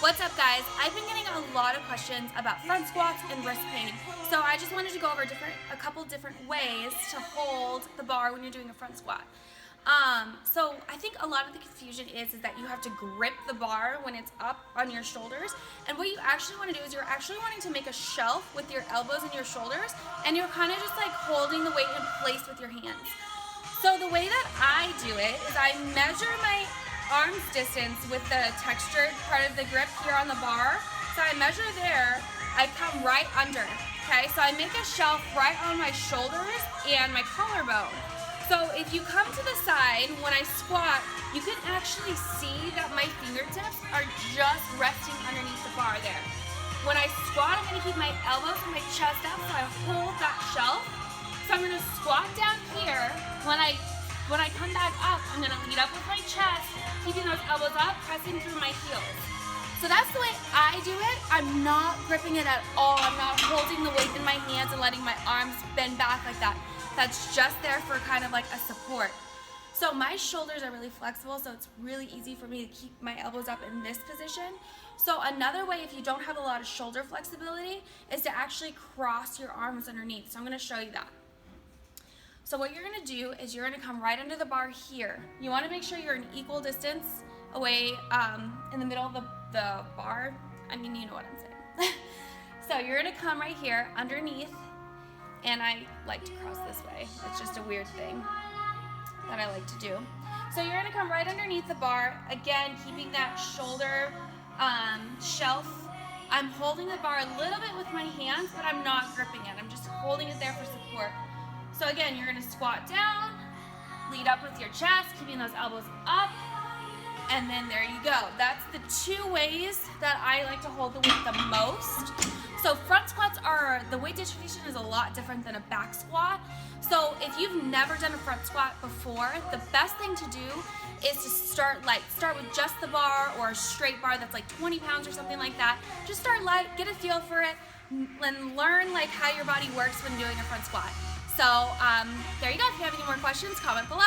What's up, guys? I've been getting a lot of questions about front squats and wrist pain, so I just wanted to go over a couple different ways to hold the bar when you're doing a front squat. So I think a lot of the confusion is that you have to grip the bar when it's up on your shoulders, and what you actually want to do is you're actually wanting to make a shelf with your elbows and your shoulders, and you're kind of just like holding the weight in place with your hands. So the way that I do it is I measure my arm's distance with the textured part of the grip here on the bar. So I measure there, I come right under, okay? So I make a shelf right on my shoulders and my collarbone. So if you come to the side, when I squat, you can actually see that my fingertips are just resting underneath the bar there. When I squat, I'm gonna keep my elbows and my chest up so I hold that shelf. So I'm gonna squat down here. When I come back up, I'm gonna lead up with my chest, keeping those elbows up, pressing through my heels. So that's the way I do it. I'm not gripping it at all. I'm not holding the weight in my hands and letting my arms bend back like that. That's just there for kind of like a support. So my shoulders are really flexible, so it's really easy for me to keep my elbows up in this position. So another way, if you don't have a lot of shoulder flexibility, is to actually cross your arms underneath. So I'm gonna show you that. So what you're gonna do is you're gonna come right under the bar here. You wanna make sure you're an equal distance away in the middle of the bar. I mean, you know what I'm saying. So you're gonna come right here underneath, and I like to cross this way. It's just a weird thing that I like to do. So you're gonna come right underneath the bar, again, keeping that shoulder shelf. I'm holding the bar a little bit with my hands, but I'm not gripping it. I'm just holding it there for support. So again, you're gonna squat down, lead up with your chest, keeping those elbows up, and then there you go. That's the two ways that I like to hold the weight the most. So front squats the weight distribution is a lot different than a back squat. So if you've never done a front squat before, the best thing to do is to start light. Start with just the bar or a straight bar that's like 20 pounds or something like that. Just start light, get a feel for it, and learn like how your body works when doing a front squat. So there you go. If you have any more questions, comment below.